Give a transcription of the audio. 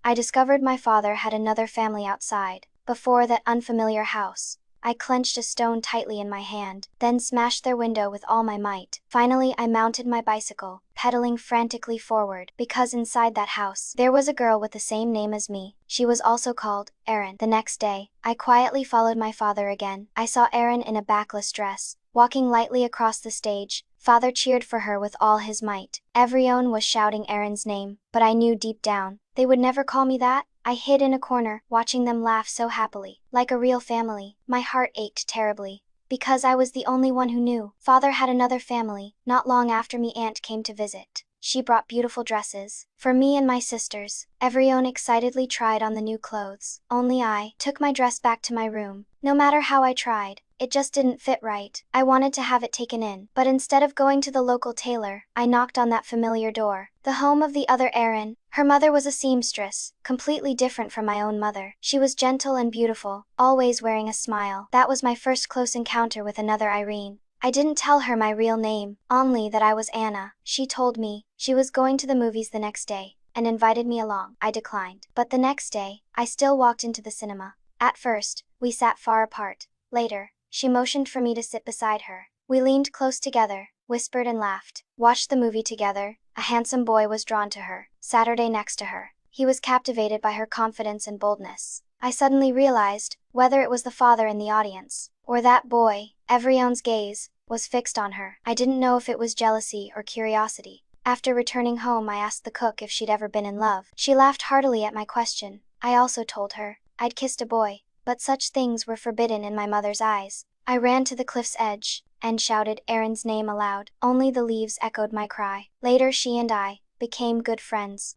I discovered my father had another family outside, before that unfamiliar house. I clenched a stone tightly in my hand, then smashed their window with all my might. Finally, I mounted my bicycle, pedaling frantically forward, because inside that house, there was a girl with the same name as me. She was also called Erin. The next day, I quietly followed my father again. I saw Erin in a backless dress, walking lightly across the stage. Father cheered for her with all his might. Everyone was shouting Erin's name, but I knew deep down, they would never call me that. I hid in a corner, watching them laugh so happily, like a real family. My heart ached terribly, because I was the only one who knew. Father had another family. Not long after me, aunt came to visit. She brought beautiful dresses for me and my sisters. Everyone excitedly tried on the new clothes. Only I took my dress back to my room. No matter how I tried, it just didn't fit right. I wanted to have it taken in, but instead of going to the local tailor, I knocked on that familiar door, the home of the other Erin. Her mother was a seamstress, completely different from my own mother. She was gentle and beautiful, always wearing a smile. That was my first close encounter with another Irene. I didn't tell her my real name, only that I was Anna. She told me she was going to the movies the next day, and invited me along. I declined. But the next day, I still walked into the cinema. At first, we sat far apart. Later, she motioned for me to sit beside her. We leaned close together, whispered and laughed, watched the movie together. A handsome boy was drawn to her, Saturday next to her. He was captivated by her confidence and boldness. I suddenly realized, whether it was the father in the audience, or that boy, everyone's gaze was fixed on her. I didn't know if it was jealousy or curiosity. After returning home, I asked the cook if she'd ever been in love. She laughed heartily at my question. I also told her I'd kissed a boy, but such things were forbidden in my mother's eyes. I ran to the cliff's edge, and shouted Erin's name aloud. Only the leaves echoed my cry. Later she and I became good friends.